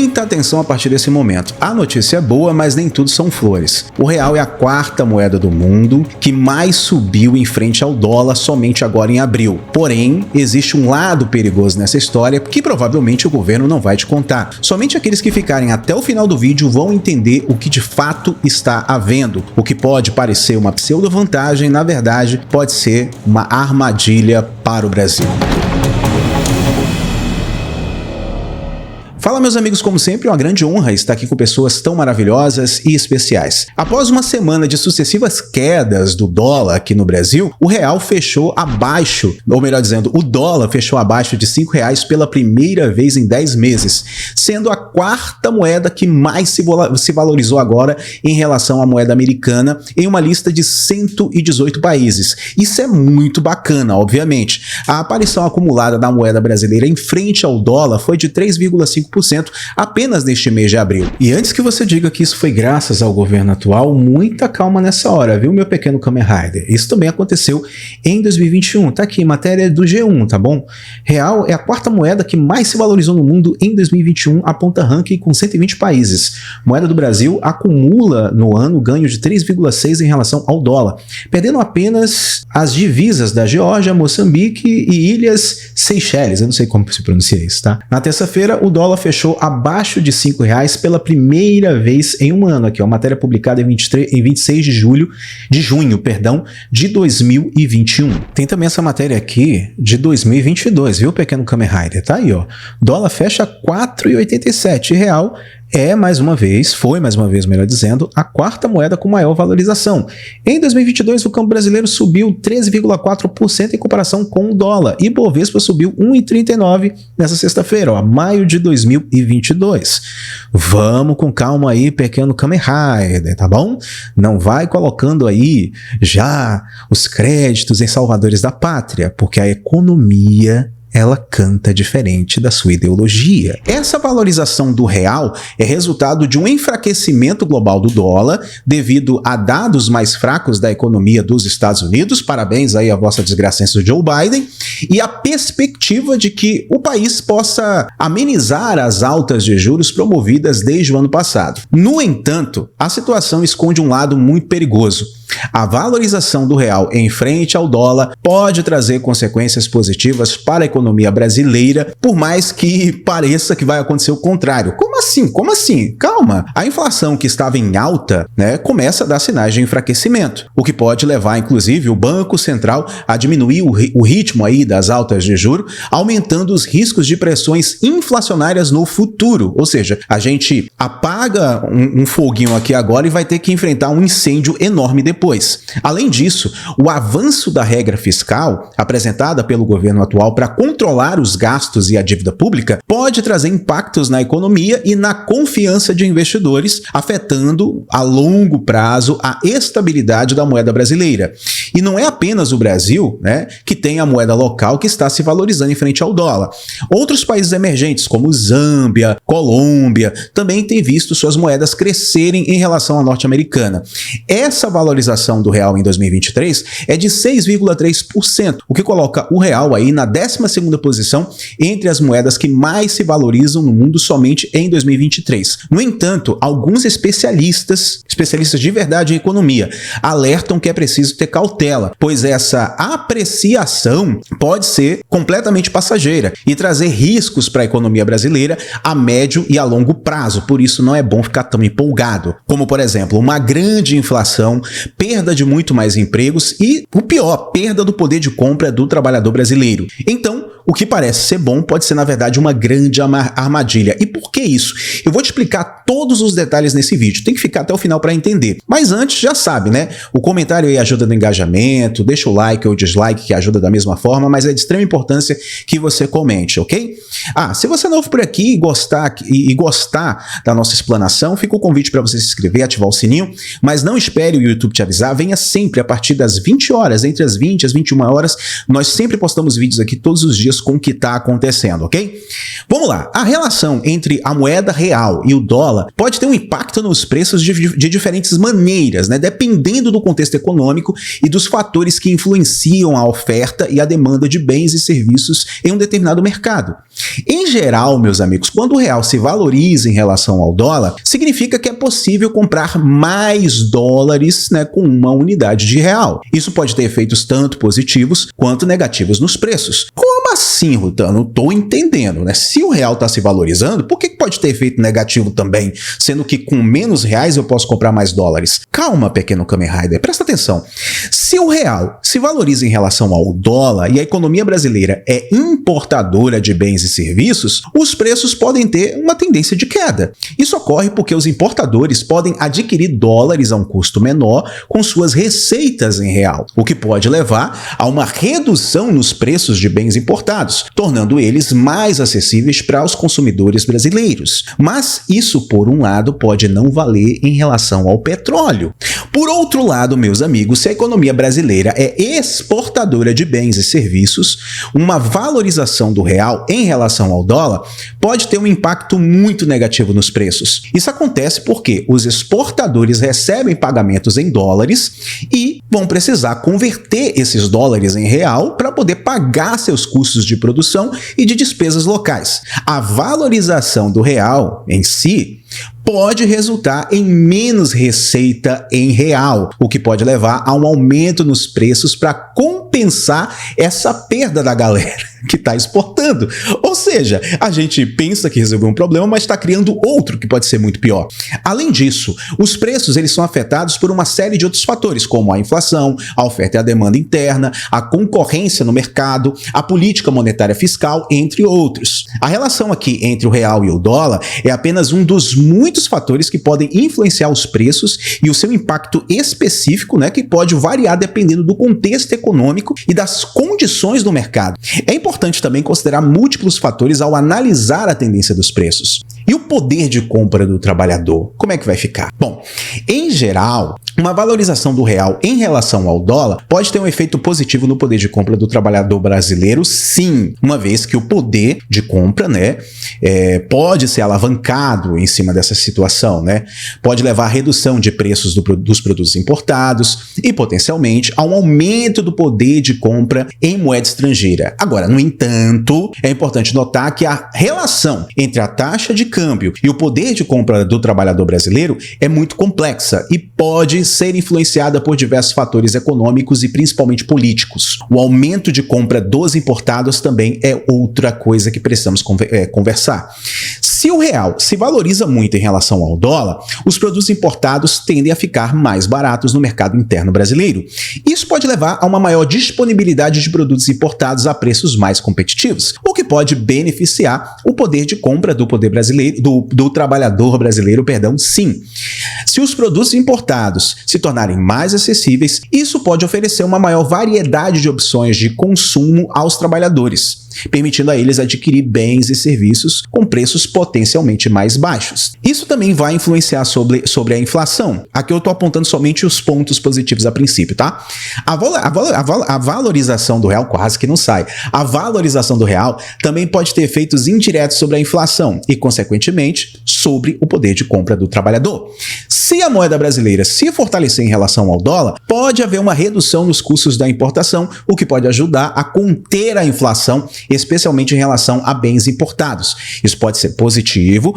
muita atenção a partir desse momento. A notícia é boa, mas nem tudo são flores. O real é a quarta moeda do mundo que mais subiu em frente ao dólar somente agora em abril. Porém, existe um lado perigoso nessa história que provavelmente o governo não vai te contar. Somente aqueles que ficarem até o final do vídeo vão entender o que de fato está havendo. O que pode parecer uma pseudo-vantagem, na verdade, pode ser uma armadilha para o Brasil. Fala, meus amigos, como sempre, é uma grande honra estar aqui com pessoas tão maravilhosas e especiais. Após uma semana de sucessivas quedas do dólar aqui no Brasil, o real fechou abaixo, ou melhor dizendo, o dólar fechou abaixo de R$5 pela primeira vez em 10 meses, sendo a quarta moeda que mais se valorizou agora em relação à moeda americana em uma lista de 118 países. Isso é muito bacana, obviamente. A aparição acumulada da moeda brasileira em frente ao dólar foi de 3,5% apenas neste mês de abril. E antes que você diga que isso foi graças ao governo atual, muita calma nessa hora, viu, meu pequeno Kamen Rider? Isso também aconteceu em 2021. Tá aqui, matéria do G1, tá bom? Real é a quarta moeda que mais se valorizou no mundo em 2021, aponta ranking com 120 países. Moeda do Brasil acumula no ano ganho de 3,6 em relação ao dólar, perdendo apenas as divisas da Geórgia, Moçambique e Ilhas Seychelles. Eu não sei como se pronuncia isso, tá? Na terça-feira, o dólar fechou abaixo de R$5 pela primeira vez em um ano. Aqui, ó, matéria publicada em 26 de junho de 2021. Tem também essa matéria aqui de 2022, viu, pequeno Kamen Rider? Tá aí, ó. Dólar fecha R$4,87. Real foi mais uma vez, melhor dizendo, a quarta moeda com maior valorização. Em 2022, o câmbio brasileiro subiu 13,4% em comparação com o dólar. E Bovespa subiu 1,39% nessa sexta-feira, ó, maio de 2022. Vamos com calma aí, pequeno Kamen Rider, tá bom? Não vai colocando aí já os créditos em salvadores da pátria, porque a economia ela canta diferente da sua ideologia. Essa valorização do real é resultado de um enfraquecimento global do dólar devido a dados mais fracos da economia dos Estados Unidos, parabéns aí a vossa desgracença do Joe Biden, e a perspectiva de que o país possa amenizar as altas de juros promovidas desde o ano passado. No entanto, a situação esconde um lado muito perigoso. A valorização do real em frente ao dólar pode trazer consequências positivas para a economia brasileira, por mais que pareça que vai acontecer o contrário. Como assim? Como assim? Calma! A inflação que estava em alta, começa a dar sinais de enfraquecimento, o que pode levar, inclusive, o Banco Central a diminuir o ritmo aí das altas de juros, aumentando os riscos de pressões inflacionárias no futuro. Ou seja, a gente apaga um foguinho aqui agora e vai ter que enfrentar um incêndio enorme depois. Além disso, o avanço da regra fiscal apresentada pelo governo atual para controlar os gastos e a dívida pública pode trazer impactos na economia e na confiança de investidores, afetando a longo prazo a estabilidade da moeda brasileira. E não é apenas o Brasil, que tem a moeda local que está se valorizando em frente ao dólar. Outros países emergentes, como Zâmbia, Colômbia, também têm visto suas moedas crescerem em relação à norte-americana. Essa valorização do real em 2023 é de 6,3%, o que coloca o real aí na 12ª posição entre as moedas que mais se valorizam no mundo somente em 2023. No entanto, alguns especialistas de verdade em economia, alertam que é preciso ter cautela, pois essa apreciação pode ser completamente passageira e trazer riscos para a economia brasileira a médio e a longo prazo. Por isso não é bom ficar tão empolgado, como por exemplo, uma grande inflação, perda de muito mais empregos e, o pior, perda do poder de compra do trabalhador brasileiro. Então, o que parece ser bom pode ser, na verdade, uma grande armadilha. E por que isso? Eu vou te explicar todos os detalhes nesse vídeo. Tem que ficar até o final para entender. Mas antes, já sabe, O comentário aí ajuda no engajamento, deixa o like ou dislike que ajuda da mesma forma, mas é de extrema importância que você comente, ok? Se você é novo por aqui e gostar da nossa explanação, fica o convite para você se inscrever, ativar o sininho, mas não espere o YouTube te avisar, venha sempre a partir das 20 horas, entre as 20 e as 21 horas, nós sempre postamos vídeos aqui todos os dias parecidas com o que está acontecendo, ok? Vamos lá, a relação entre a moeda real e o dólar pode ter um impacto nos preços de diferentes maneiras, né? Dependendo do contexto econômico e dos fatores que influenciam a oferta e a demanda de bens e serviços em um determinado mercado. Em geral, meus amigos, quando o real se valoriza em relação ao dólar, significa que é possível comprar mais dólares, né, com uma unidade de real. Isso pode ter efeitos tanto positivos quanto negativos nos preços. Como assim, Rutan? Não estou entendendo, né? Se o real está se valorizando, por que pode ter efeito negativo também? Sendo que com menos reais eu posso comprar mais dólares. Calma, pequeno Kamen Rider, presta atenção. Se o real se valoriza em relação ao dólar e a economia brasileira é importadora de bens e serviços, os preços podem ter uma tendência de queda. Isso ocorre porque os importadores podem adquirir dólares a um custo menor com suas receitas em real, o que pode levar a uma redução nos preços de bens importados, tornando eles mais acessíveis para os consumidores brasileiros. Mas isso, por um lado, pode não valer em relação ao petróleo. Por outro lado, meus amigos, se a economia brasileira é exportadora de bens e serviços, uma valorização do real em relação ao dólar pode ter um impacto muito negativo nos preços. Isso acontece porque os exportadores recebem pagamentos em dólares e vão precisar converter esses dólares em real para poder pagar seus custos de produção e de despesas locais. A valorização do real em si pode resultar em menos receita em real, o que pode levar a um aumento nos preços para compensar essa perda da galera que está exportando. Ou seja, a gente pensa que resolveu um problema, mas está criando outro que pode ser muito pior. Além disso, os preços eles são afetados por uma série de outros fatores, como a inflação, a oferta e a demanda interna, a concorrência no mercado, a política monetária fiscal, entre outros. A relação aqui entre o real e o dólar é apenas um dos muitos fatores que podem influenciar os preços e o seu impacto específico, né, que pode variar dependendo do contexto econômico e das condições do mercado. É importante também considerar múltiplos fatores ao analisar a tendência dos preços. E o poder de compra do trabalhador, como é que vai ficar? Bom, em geral, uma valorização do real em relação ao dólar pode ter um efeito positivo no poder de compra do trabalhador brasileiro, sim, uma vez que o poder de compra, né, pode ser alavancado em cima dessa situação, né? Pode levar à redução de preços dos produtos importados e, potencialmente, a um aumento do poder de compra em moeda estrangeira. Agora, no entanto, é importante notar que a relação entre a taxa de câmbio e o poder de compra do trabalhador brasileiro é muito complexa e pode ser influenciada por diversos fatores econômicos e principalmente políticos. O aumento de compra dos importados também é outra coisa que precisamos conversar. Se o real se valoriza muito em relação ao dólar, os produtos importados tendem a ficar mais baratos no mercado interno brasileiro. Isso pode levar a uma maior disponibilidade de produtos importados a preços mais competitivos, o que pode beneficiar o poder de compra do poder brasileiro, do trabalhador brasileiro, sim. Se os produtos importados se tornarem mais acessíveis, isso pode oferecer uma maior variedade de opções de consumo aos trabalhadores, permitindo a eles adquirir bens e serviços com preços potencialmente mais baixos. Isso também vai influenciar sobre a inflação. Aqui eu estou apontando somente os pontos positivos a princípio, tá? A valorização do real quase que não sai. A valorização do real também pode ter efeitos indiretos sobre a inflação e, consequentemente, sobre o poder de compra do trabalhador. Se a moeda brasileira se fortalecer em relação ao dólar, pode haver uma redução nos custos da importação, o que pode ajudar a conter a inflação, especialmente em relação a bens importados. Isso pode ser positivo,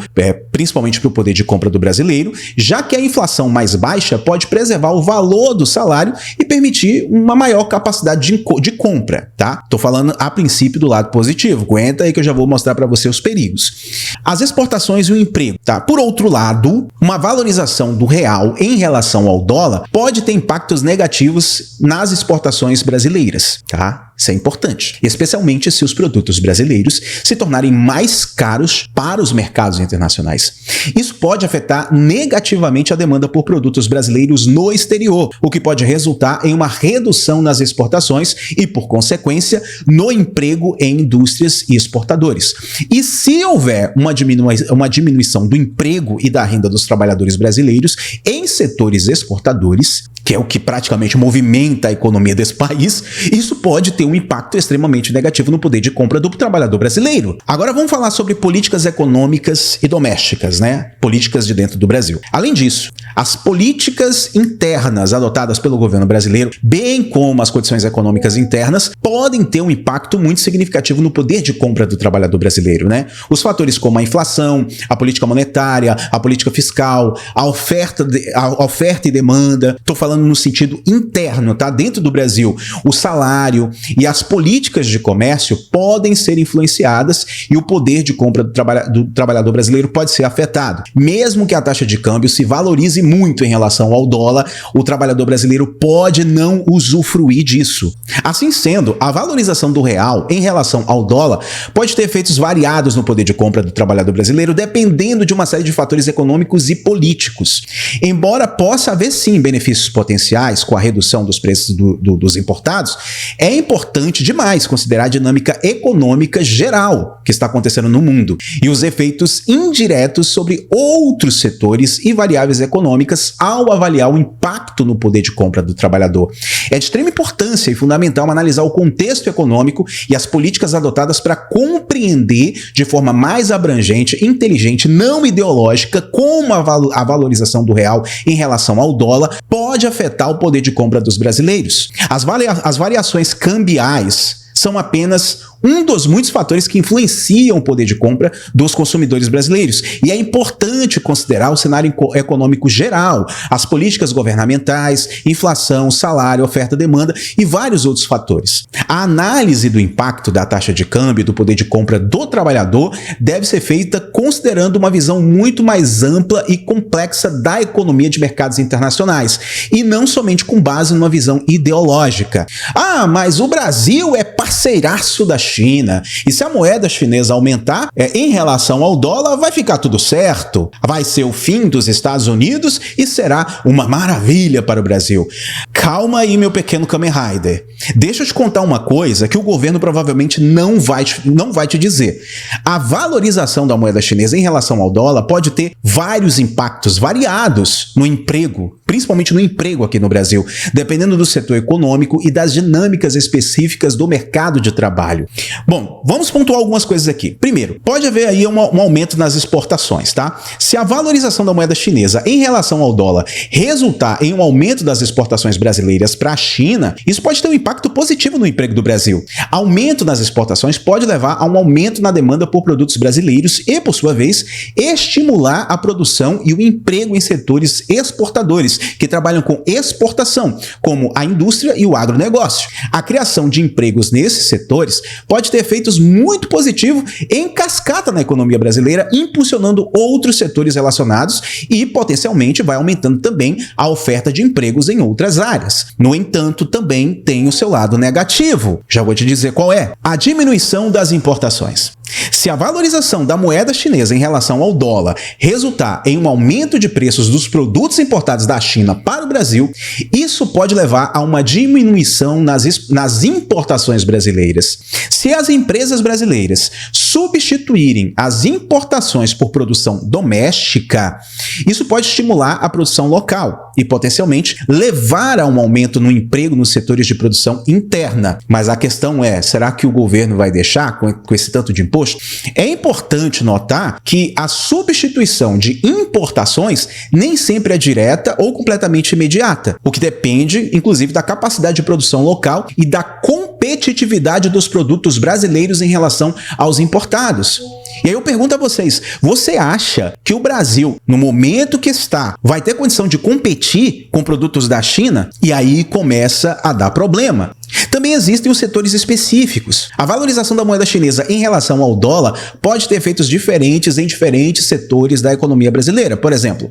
principalmente para o poder de compra do brasileiro, já que a inflação mais baixa pode preservar o valor do salário e permitir uma maior capacidade de compra, tá? Tô falando a princípio do lado positivo, aguenta aí que eu já vou mostrar para você os perigos. As exportações e o emprego, tá? Por outro lado, uma valorização do real em relação ao dólar pode ter impactos negativos nas exportações brasileiras, tá? Isso é importante, especialmente se os produtos brasileiros se tornarem mais caros para os mercados internacionais. Isso pode afetar negativamente a demanda por produtos brasileiros no exterior, o que pode resultar em uma redução nas exportações e, por consequência, no emprego em indústrias e exportadores. E se houver uma diminuição do emprego e da renda dos trabalhadores brasileiros em setores exportadores, que é o que praticamente movimenta a economia desse país, isso pode ter um impacto extremamente negativo no poder de compra do trabalhador brasileiro. Agora vamos falar sobre políticas econômicas e domésticas, né? Políticas de dentro do Brasil. Além disso, as políticas internas adotadas pelo governo brasileiro, bem como as condições econômicas internas, podem ter um impacto muito significativo no poder de compra do trabalhador brasileiro, né? Os fatores como a inflação, a política monetária, a política fiscal, a oferta e demanda, estou falando no sentido interno, tá? Dentro do Brasil, o salário e as políticas de comércio podem ser influenciadas e o poder de compra do trabalhador brasileiro pode ser afetado. Mesmo que a taxa de câmbio se valorize muito em relação ao dólar, o trabalhador brasileiro pode não usufruir disso. Assim sendo, a valorização do real em relação ao dólar pode ter efeitos variados no poder de compra do trabalhador brasileiro, dependendo de uma série de fatores econômicos e políticos. Embora possa haver sim benefícios potenciais com a redução dos preços dos importados, é importante demais considerar a dinâmica econômica geral que está acontecendo no mundo e os efeitos indiretos sobre outros setores e variáveis econômicas ao avaliar o impacto no poder de compra do trabalhador. É de extrema importância e fundamental analisar o contexto econômico e as políticas adotadas para compreender de forma mais abrangente, inteligente, não ideológica, como a valorização do real em relação ao dólar pode afetar o poder de compra dos brasileiros. As variações cambiais são apenas um dos muitos fatores que influenciam o poder de compra dos consumidores brasileiros. E é importante considerar o cenário econômico geral, as políticas governamentais, inflação, salário, oferta, demanda e vários outros fatores. A análise do impacto da taxa de câmbio e do poder de compra do trabalhador deve ser feita considerando uma visão muito mais ampla e complexa da economia de mercados internacionais, e não somente com base numa visão ideológica. Ah, mas o Brasil é parceiraço da China, e se a moeda chinesa aumentar em relação ao dólar, vai ficar tudo certo, vai ser o fim dos Estados Unidos e será uma maravilha para o Brasil. Calma aí, meu pequeno Kamen Rider. Deixa eu te contar uma coisa que o governo provavelmente não vai te dizer. A valorização da moeda chinesa em relação ao dólar pode ter vários impactos variados no emprego, principalmente no emprego aqui no Brasil, dependendo do setor econômico e das dinâmicas específicas do mercado de trabalho. Bom, vamos pontuar algumas coisas aqui. Primeiro, pode haver aí um aumento nas exportações, tá? Se a valorização da moeda chinesa em relação ao dólar resultar em um aumento das exportações brasileiras para a China, isso pode ter um impacto positivo no emprego do Brasil. Aumento nas exportações pode levar a um aumento na demanda por produtos brasileiros e, por sua vez, estimular a produção e o emprego em setores exportadores, que trabalham com exportação, como a indústria e o agronegócio. A criação de empregos nesses setores pode ter efeitos muito positivos em cascata na economia brasileira, impulsionando outros setores relacionados e, potencialmente, vai aumentando também a oferta de empregos em outras áreas. No entanto, também tem o seu lado negativo. Já vou te dizer qual é. A diminuição das importações. Se a valorização da moeda chinesa em relação ao dólar resultar em um aumento de preços dos produtos importados da China para o Brasil, isso pode levar a uma diminuição nas importações brasileiras. Se as empresas brasileiras substituírem as importações por produção doméstica, isso pode estimular a produção local e, potencialmente, levar a um aumento no emprego nos setores de produção interna. Mas a questão é, será que o governo vai deixar com esse tanto de imposto? É importante notar que a substituição de importações nem sempre é direta ou completamente imediata, o que depende, inclusive, da capacidade de produção local e da competitividade dos produtos brasileiros em relação aos importados. E aí eu pergunto a vocês, você acha que o Brasil, no momento que está, vai ter condição de competir com produtos da China? E aí começa a dar problema. Também existem os setores específicos. A valorização da moeda chinesa em relação ao dólar pode ter efeitos diferentes em diferentes setores da economia brasileira. Por exemplo,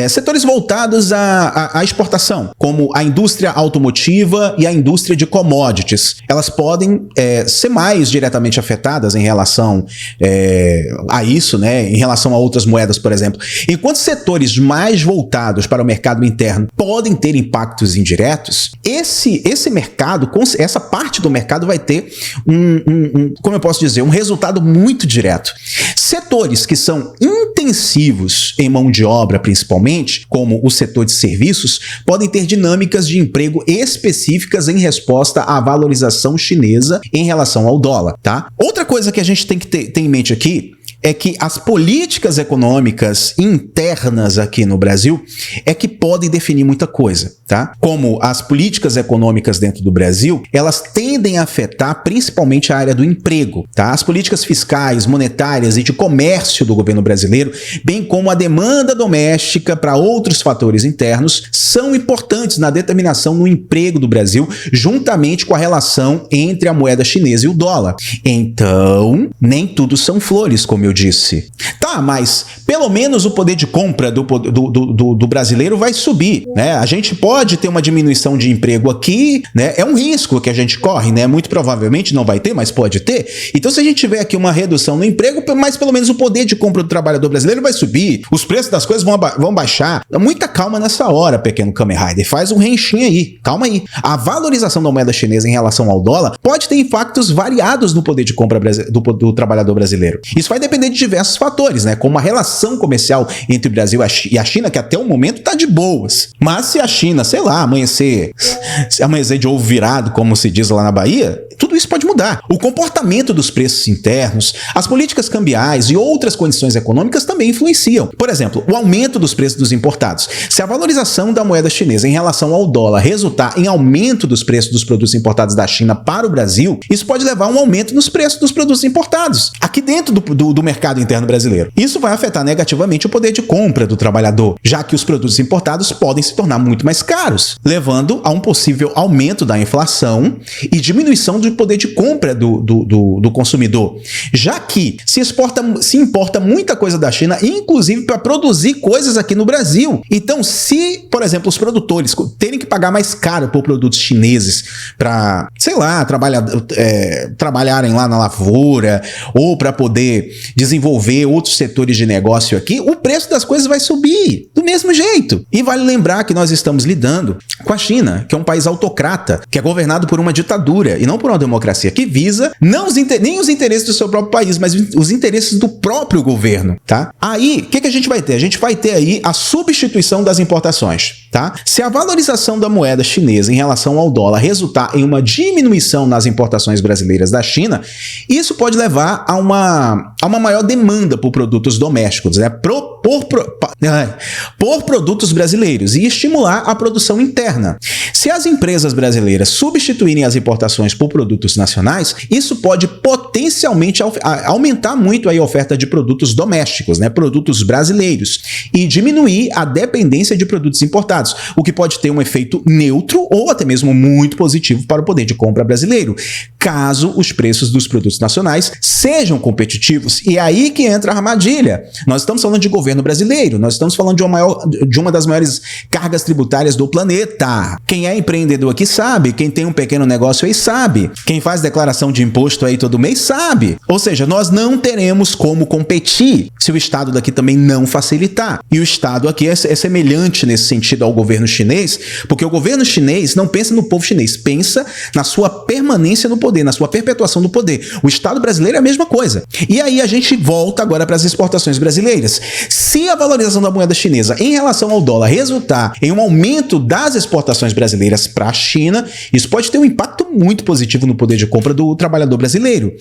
setores voltados à exportação, como a indústria automotiva e a indústria de commodities. Elas podem ser mais diretamente afetadas em relação a isso, né? Em relação a outras moedas, por exemplo. Enquanto setores mais voltados para o mercado interno podem ter impactos indiretos, esse mercado, essa parte do mercado vai ter como eu posso dizer, um resultado muito direto. Setores que são intensivos em mão de obra, principalmente, como o setor de serviços, podem ter dinâmicas de emprego específicas em resposta à valorização chinesa em relação ao dólar, tá? Outra coisa que a gente tem que ter em mente aqui é que as políticas econômicas internas aqui no Brasil é que podem definir muita coisa, tá? Como as políticas econômicas dentro do Brasil, elas tendem a afetar principalmente a área do emprego, tá? As políticas fiscais, monetárias e de comércio do governo brasileiro, bem como a demanda doméstica para outros fatores internos, são importantes na determinação do emprego do Brasil, juntamente com a relação entre a moeda chinesa e o dólar. Então, nem tudo são flores, como eu disse. Tá, mas pelo menos o poder de compra do brasileiro vai subir, né? A gente pode ter uma diminuição de emprego aqui, né? É um risco que a gente corre, né? Muito provavelmente não vai ter, mas pode ter. Então, se a gente tiver aqui uma redução no emprego, mas pelo menos o poder de compra do trabalhador brasileiro vai subir, os preços das coisas vão baixar. Muita calma nessa hora, pequeno Kamen Rider. Faz um renchinho aí, calma aí. A valorização da moeda chinesa em relação ao dólar pode ter impactos variados no poder de compra do trabalhador brasileiro. Isso vai depender de diversos fatores, né? Como a relação comercial entre o Brasil e a China, que até o momento tá de boas. Mas se a China, sei lá, amanhecer de ovo virado, como se diz lá na Bahia, tudo isso pode mudar. O comportamento dos preços internos, as políticas cambiais e outras condições econômicas também influenciam. Por exemplo, o aumento dos preços dos importados. Se a valorização da moeda chinesa em relação ao dólar resultar em aumento dos preços dos produtos importados da China para o Brasil, isso pode levar a um aumento nos preços dos produtos importados aqui dentro do mercado interno brasileiro. Isso vai afetar negativamente o poder de compra do trabalhador, já que os produtos importados podem se tornar muito mais caros, levando a um possível aumento da inflação e diminuição do poder de compra do consumidor, já que se importa muita coisa da China, inclusive para produzir coisas aqui no Brasil. Então, se, por exemplo, os produtores terem que pagar mais caro por produtos chineses para, sei lá, trabalharem lá na lavoura ou para poder desenvolver outros setores de negócio aqui, o preço das coisas vai subir do mesmo jeito. E vale lembrar que nós estamos lidando com a China, que é um país autocrata, que é governado por uma ditadura e não por uma democracia, que visa nem os interesses do seu próprio país, mas os interesses do próprio governo, tá? Aí, o que a gente vai ter? A gente vai ter aí a substituição das importações, tá? Se a valorização da moeda chinesa em relação ao dólar resultar em uma diminuição nas importações brasileiras da China, isso pode levar a uma maior demanda por produtos domésticos, né? Por produtos brasileiros e estimular a produção interna. Se as empresas brasileiras substituírem as importações por produtos nacionais, isso pode potencialmente aumentar muito aí a oferta de produtos domésticos, né? Produtos brasileiros, e diminuir a dependência de produtos importados, o que pode ter um efeito neutro ou até mesmo muito positivo para o poder de compra brasileiro, caso os preços dos produtos nacionais sejam competitivos. E é aí que entra a armadilha. Nós estamos falando de governo brasileiro, nós estamos falando de uma das maiores cargas tributárias do planeta. Quem é empreendedor aqui sabe, quem tem um pequeno negócio aí sabe, quem faz declaração de imposto aí todo mês sabe. Ou seja, nós não teremos como competir se o Estado daqui também não facilitar. E o Estado aqui é semelhante nesse sentido ao governo chinês, porque o governo chinês não pensa no povo chinês, pensa na sua permanência no poder, na sua perpetuação do poder. O Estado brasileiro é a mesma coisa. E aí a gente volta agora para as exportações brasileiras. Se a valorização da moeda chinesa em relação ao dólar resultar em um aumento das exportações brasileiras para a China, isso pode ter um impacto muito positivo no poder de compra do trabalhador brasileiro.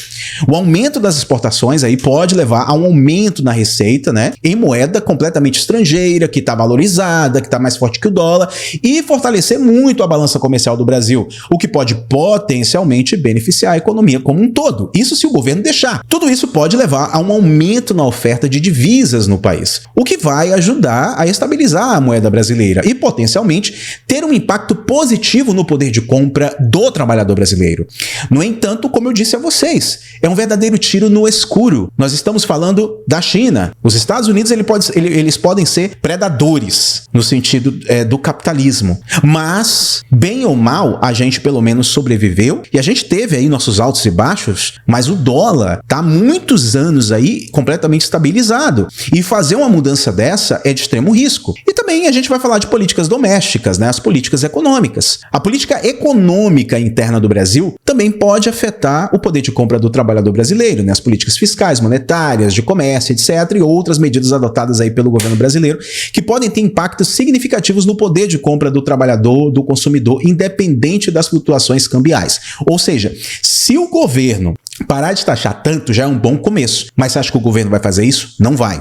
O aumento das exportações aí pode levar a um aumento na receita, né, em moeda completamente estrangeira, que está valorizada, que está mais forte que o dólar, e fortalecer muito a balança comercial do Brasil, o que pode potencialmente beneficiar a economia como um todo. Isso se o governo deixar. Tudo isso pode levar a um aumento na oferta de divisas no país, o que vai ajudar a estabilizar a moeda brasileira e potencialmente ter um impacto positivo no poder de compra do trabalhador brasileiro. No entanto, como eu disse a vocês, é um verdadeiro tiro no escuro. Nós estamos falando da China. Os Estados Unidos eles podem ser predadores no sentido do capitalismo, mas bem ou mal a gente pelo menos sobreviveu e a gente teve aí nossos altos e baixos, mas o dólar está há muitos anos aí completamente estabilizado, e fazer uma mudança dessa é de extremo risco. E também também a gente vai falar de políticas domésticas, né? As políticas econômicas. A política econômica interna do Brasil também pode afetar o poder de compra do trabalhador brasileiro, né? As políticas fiscais, monetárias, de comércio, etc. e outras medidas adotadas aí pelo governo brasileiro que podem ter impactos significativos no poder de compra do trabalhador, do consumidor, independente das flutuações cambiais. Ou seja, se o governo parar de taxar tanto já é um bom começo. Mas você acha que o governo vai fazer isso? Não vai.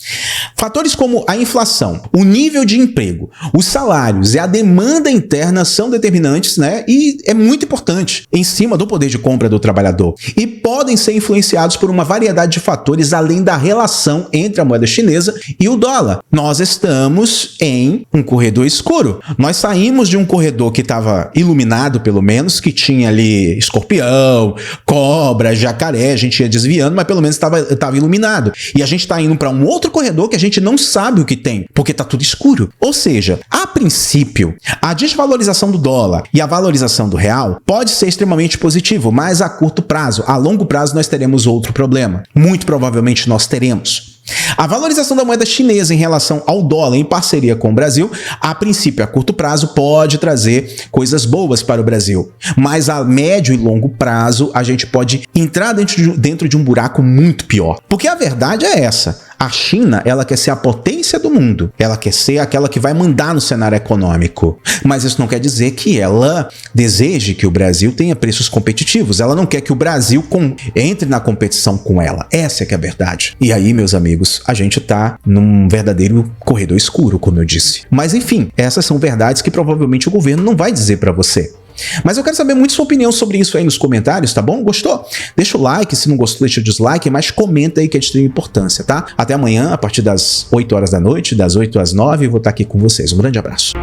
Fatores como a inflação, o nível de emprego, os salários e a demanda interna são determinantes, né? E é muito importante em cima do poder de compra do trabalhador. E podem ser influenciados por uma variedade de fatores além da relação entre a moeda chinesa e o dólar. Nós estamos em um corredor escuro. Nós saímos de um corredor que estava iluminado, pelo menos, que tinha ali escorpião, cobra, jacaré, a gente ia desviando, mas pelo menos estava iluminado. E a gente está indo para um outro corredor que a gente não sabe o que tem, porque está tudo escuro. Ou seja, a princípio, a desvalorização do dólar e a valorização do real pode ser extremamente positivo, mas a curto prazo, a longo prazo nós teremos outro problema. Muito provavelmente nós teremos. A valorização da moeda chinesa em relação ao dólar em parceria com o Brasil, a princípio, a curto prazo, pode trazer coisas boas para o Brasil. Mas a médio e longo prazo, a gente pode entrar dentro de um buraco muito pior. Porque a verdade é essa. A China, ela quer ser a potência do mundo. Ela quer ser aquela que vai mandar no cenário econômico. Mas isso não quer dizer que ela deseje que o Brasil tenha preços competitivos. Ela não quer que o Brasil entre na competição com ela. Essa é que é a verdade. E aí, meus amigos, a gente tá num verdadeiro corredor escuro, como eu disse. Mas enfim, essas são verdades que provavelmente o governo não vai dizer para você. Mas eu quero saber muito sua opinião sobre isso aí nos comentários, tá bom? Gostou? Deixa o like, se não gostou, deixa o dislike, mas comenta aí que é de extrema importância, tá? Até amanhã, a partir das 8 horas da noite, das 8 às 9, eu vou estar aqui com vocês. Um grande abraço.